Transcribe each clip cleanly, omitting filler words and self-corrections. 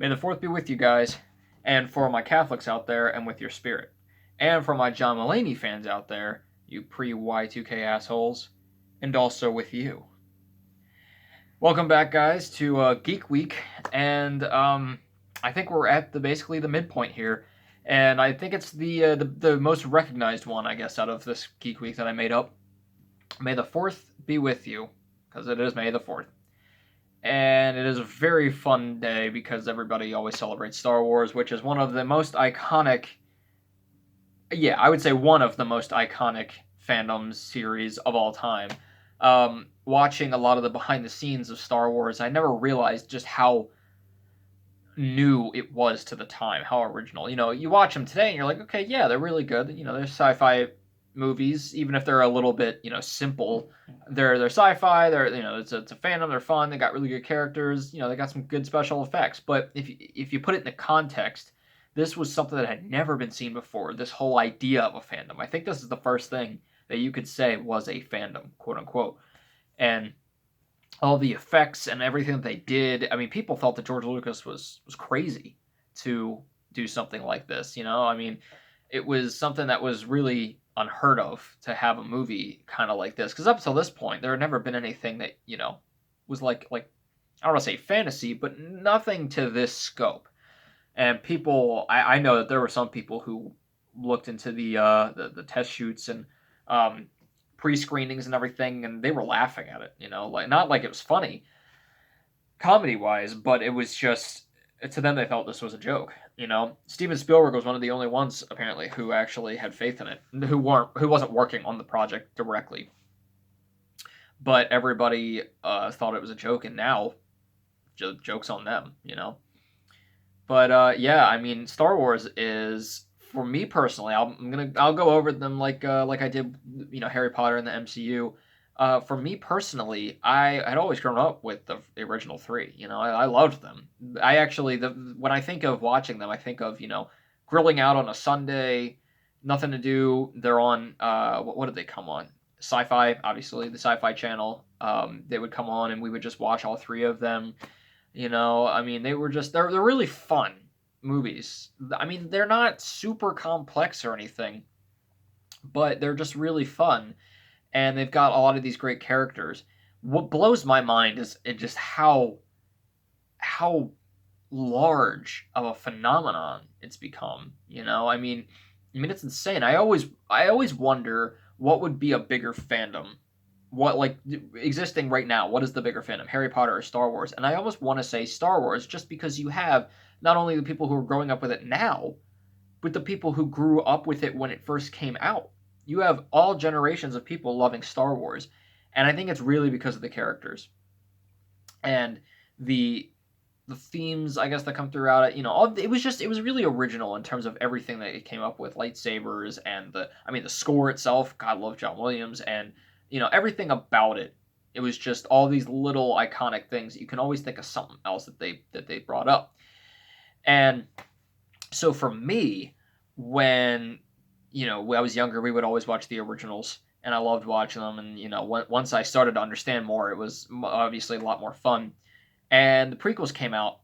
May the fourth be with you guys, and for my Catholics out there, and with your spirit. And for my John Mulaney fans out there, you pre-Y2K assholes, and also with you. Welcome back, guys, to Geek Week, and I think we're at basically the midpoint here, and I think it's the most recognized one, I guess, out of this Geek Week that I made up. May the fourth be with you, because it is May the 4th. And it is a very fun day because everybody always celebrates Star Wars, which is one of the most iconic, I would say one of the most iconic fandom series of all time. Watching a lot of the behind the scenes of Star Wars, I never realized just how new it was to the time, how original. You watch them today and you're like, okay, yeah, they're really good. They're sci-fi movies, even if they're a little bit, simple. They're sci-fi. They're it's a fandom. They're fun. They got really good characters. They got some good special effects. But if you put it in the context, this was something that had never been seen before. This whole idea of a fandom. I think this is the first thing that you could say was a fandom, quote unquote, and all the effects and everything that they did. I mean, people thought that George Lucas was crazy to do something like this. I mean, it was something that was really unheard of to have a movie kind of like this. Because up until this point, there had never been anything that was like I don't want to say fantasy, but nothing to this scope. And people, I know that there were some people who looked into the test shoots and pre-screenings and everything, and they were laughing at it. Like not like it was funny, comedy wise, but it was just to them they felt this was a joke. Steven Spielberg was one of the only ones apparently who actually had faith in it, who wasn't working on the project directly, but everybody thought it was a joke, and now jokes on them. But yeah, I mean, Star Wars is, for me personally, I'll go over them like I did, Harry Potter and the MCU. For me personally, I had always grown up with the original three. I loved them. I actually, when I think of watching them, I think of grilling out on a Sunday, nothing to do. They're on what did they come on? Sci-Fi, obviously, the Sci-Fi Channel. They would come on, and we would just watch all three of them. I mean, they're really fun movies. I mean, they're not super complex or anything, but they're just really fun, and they've got a lot of these great characters. What blows my mind is just how large of a phenomenon it's become. I mean, it's insane. I always wonder what would be a bigger fandom, what, like, existing right now, what is the bigger fandom, Harry Potter or Star Wars? And I almost want to say Star Wars, just because you have not only the people who are growing up with it now, but the people who grew up with it when it first came out. You have all generations of people loving Star Wars, and I think it's really because of the characters and the themes, I guess, that come throughout it. It was really original in terms of everything that it came up with, lightsabers and the score itself. God, love John Williams, and everything about it. It was just all these little iconic things. You can always think of something else that they brought up. And so for me, when I was younger, we would always watch the originals, and I loved watching them. And once I started to understand more, it was obviously a lot more fun. And the prequels came out.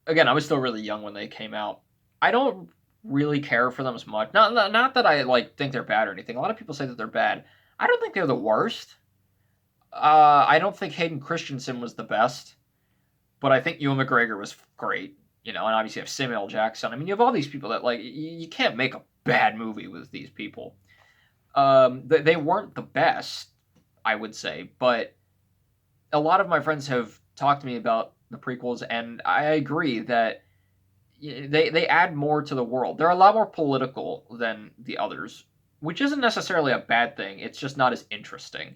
Again, I was still really young when they came out. I don't really care for them as much. Not that I think they're bad or anything. A lot of people say that they're bad. I don't think they're the worst. I don't think Hayden Christensen was the best, but I think Ewan McGregor was great. And obviously you have Samuel L. Jackson. I mean, you have all these people that you can't make a bad movie with these people. They weren't the best, I would say, but a lot of my friends have talked to me about the prequels, and I agree that they add more to the world. They're a lot more political than the others, which isn't necessarily a bad thing. It's just not as interesting.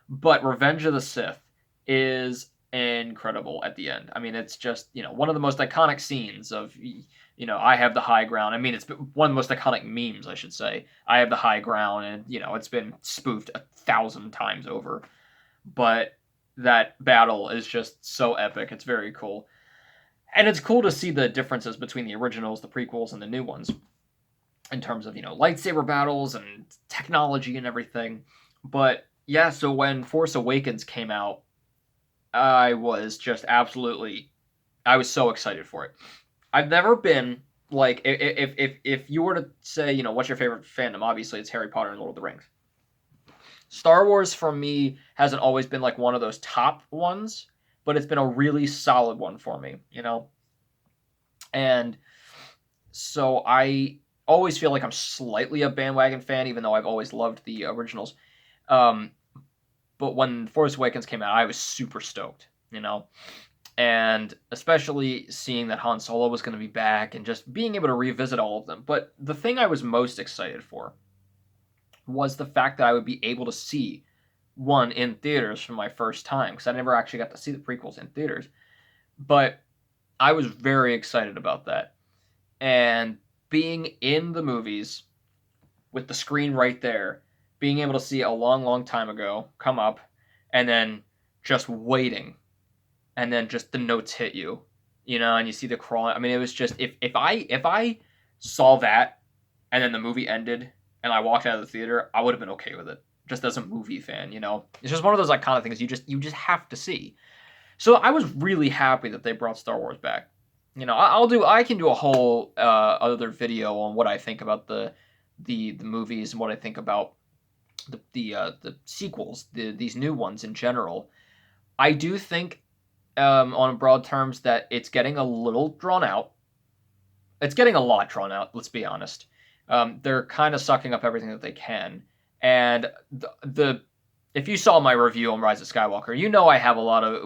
But Revenge of the Sith is incredible at the end. I mean, it's just one of the most iconic scenes of I have the high ground. I mean, it's one of the most iconic memes, I should say. I have the high ground, and it's been spoofed 1,000 times over. But that battle is just so epic. It's very cool. And it's cool to see the differences between the originals, the prequels, and the new ones in terms of, lightsaber battles and technology and everything. But yeah, so when Force Awakens came out, I was so excited for it. I've never been like if you were to say, you know, what's your favorite fandom? Obviously, it's Harry Potter and Lord of the Rings. Star Wars for me hasn't always been like one of those top ones, but it's been a really solid one for me, you know? And so I always feel like I'm slightly a bandwagon fan, even though I've always loved the originals. Um, but when Force Awakens came out, I was super stoked, you know? And especially seeing that Han Solo was going to be back and just being able to revisit all of them. But the thing I was most excited for was the fact that I would be able to see one in theaters for my first time because I never actually got to see the prequels in theaters. But I was very excited about that. And being in the movies with the screen right there, being able to see a long, long time ago come up, and then just waiting, and then just the notes hit you, you know, and you see the crawling. I mean, it was just if I saw that, and then the movie ended, and I walked out of the theater, I would have been okay with it. Just as a movie fan, you know, it's just one of those iconic things you just have to see. So I was really happy that they brought Star Wars back. You know, I can do a whole other video on what I think about the movies and what I think about the sequels, these new ones in general. I do think, on broad terms, that it's getting a little drawn out. It's getting a lot drawn out. Let's be honest. They're kind of sucking up everything that they can, and the if you saw my review on Rise of Skywalker, you know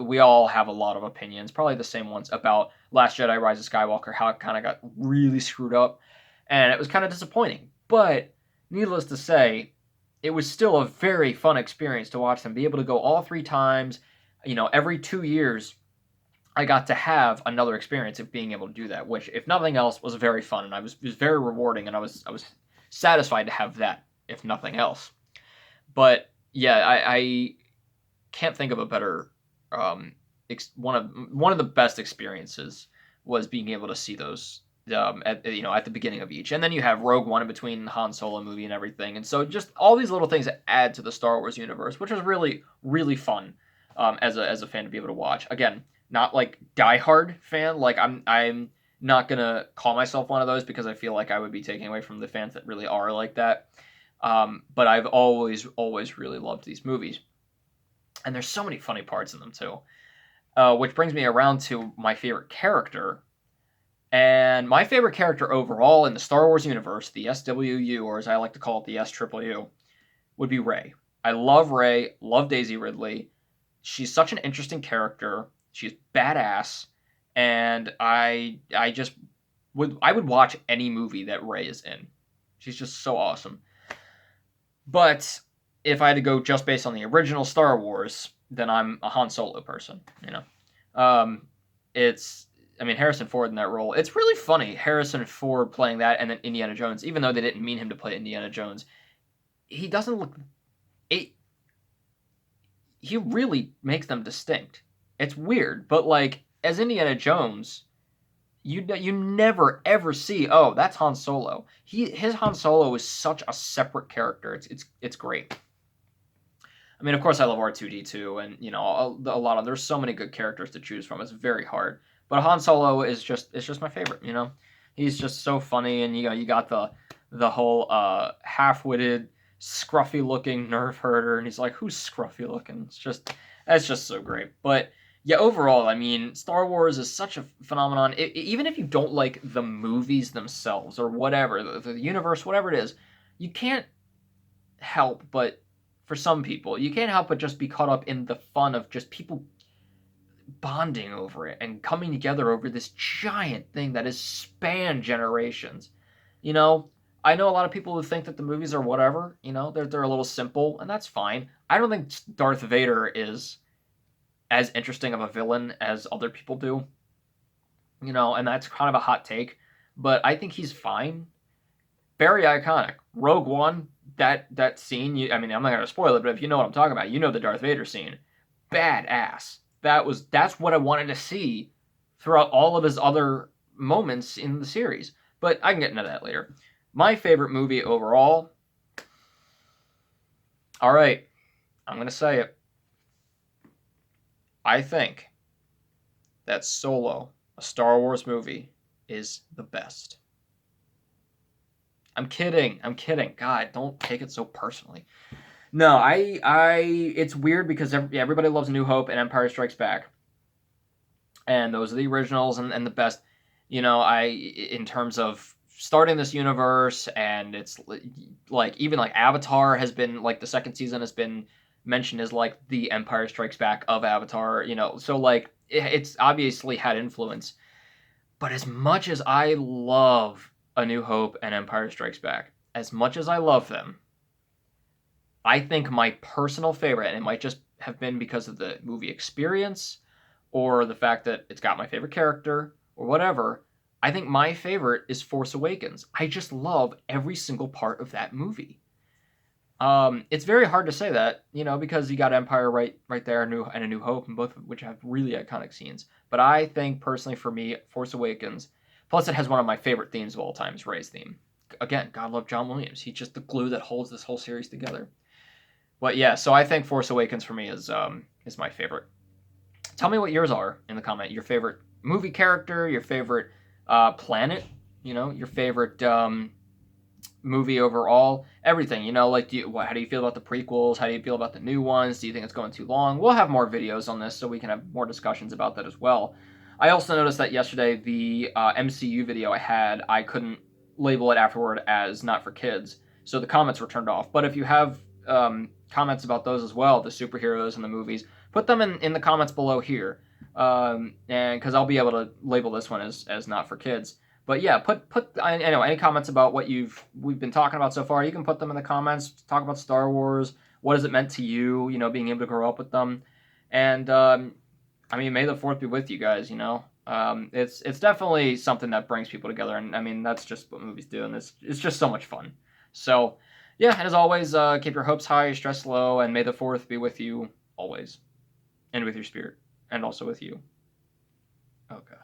we all have a lot of opinions, probably the same ones about Last Jedi, Rise of Skywalker, how it kind of got really screwed up, and it was kind of disappointing. But needless to say, it was still a very fun experience to watch them be able to go all three times. You know, every 2 years, I got to have another experience of being able to do that, which, if nothing else, was very fun, and it was very rewarding, and I was satisfied to have that, if nothing else. But yeah, I can't think of a better one of the best experiences was being able to see those at the beginning of each, and then you have Rogue One in between Han Solo movie and everything, and so just all these little things that add to the Star Wars universe, which is really really fun as a fan to be able to watch. Again, not like diehard fan, like I'm not gonna call myself one of those because I feel like I would be taking away from the fans that really are like that. But I've always really loved these movies, and there's so many funny parts in them too. Which brings me around to my favorite character, and my favorite character overall in the Star Wars universe, the SWU, or as I like to call it, the SWU, would be Rey. I love Rey, love Daisy Ridley. She's such an interesting character. She's badass, and I would watch any movie that Rey is in. She's just so awesome. But if I had to go just based on the original Star Wars, then I'm a Han Solo person. You know, it's I mean Harrison Ford in that role. It's really funny Harrison Ford playing that, and then Indiana Jones. Even though they didn't mean him to play Indiana Jones, he doesn't look. It, he really makes them distinct. It's weird, but like as Indiana Jones, you never ever see, oh, that's Han Solo. His Han Solo is such a separate character. It's great. I mean, of course, I love R2D2, and you know a lot of there's so many good characters to choose from. It's very hard, but Han Solo is just my favorite. You know, he's just so funny, and you got the whole half-witted, scruffy-looking nerf herder, and he's like, who's scruffy looking? That's just so great. But yeah, overall, I mean, Star Wars is such a phenomenon. Even if you don't like the movies themselves or whatever, the universe, whatever it is, you can't help but, for some people, you can't help but just be caught up in the fun of just people bonding over it and coming together over this giant thing that has spanned generations. You know, I know a lot of people who think that the movies are whatever, you know, they're a little simple, and that's fine. I don't think Darth Vader is as interesting of a villain as other people do, you know, and that's kind of a hot take, but I think he's fine. Very iconic. Rogue One, that scene, I mean, I'm not gonna spoil it, but if you know what I'm talking about, you know the Darth Vader scene. Badass. That's what I wanted to see throughout all of his other moments in the series. But I can get into that later. My favorite movie overall. All right, I'm gonna say it. I think that Solo, a Star Wars movie, is the best. I'm kidding. I'm kidding. God, don't take it so personally. No, it's weird because everybody loves New Hope and Empire Strikes Back, and those are the originals and the best. In terms of starting this universe, and it's like even like Avatar has been like the second season has been mentioned as like the Empire Strikes Back of Avatar. So like it's obviously had influence. But as much as I love A New Hope and Empire Strikes Back, as much as I love them, I think my personal favorite, and it might just have been because of the movie experience or the fact that it's got my favorite character or whatever, I think my favorite is Force Awakens. I just love every single part of that movie. It's very hard to say that, because you got Empire right there, and A New Hope, and both of which have really iconic scenes. But I think personally, for me, Force Awakens. Plus, it has one of my favorite themes of all time, is Rey's theme. Again, God love John Williams. He's just the glue that holds this whole series together. But yeah, so I think Force Awakens for me is my favorite. Tell me what yours are in the comment. Your favorite movie character, your favorite planet, your favorite movie overall, everything. Like how do you feel about the prequels? How do you feel about the new ones? Do you think it's going too long? We'll have more videos on this so we can have more discussions about that as well. I also noticed that yesterday the MCU video I couldn't label it afterward as not for kids, so the comments were turned off. But if you have comments about those as well, the superheroes and the movies, put them in the comments below here, and because I'll be able to label this one as not for kids. But yeah, put I know any comments about what we've been talking about so far. You can put them in the comments. Talk about Star Wars. What has it meant to you? Being able to grow up with them, and may the fourth be with you guys. It's definitely something that brings people together, and that's just what movies do, and it's just so much fun. So yeah, and as always, keep your hopes high, your stress low, and may the fourth be with you always, and with your spirit, and also with you. Oh God.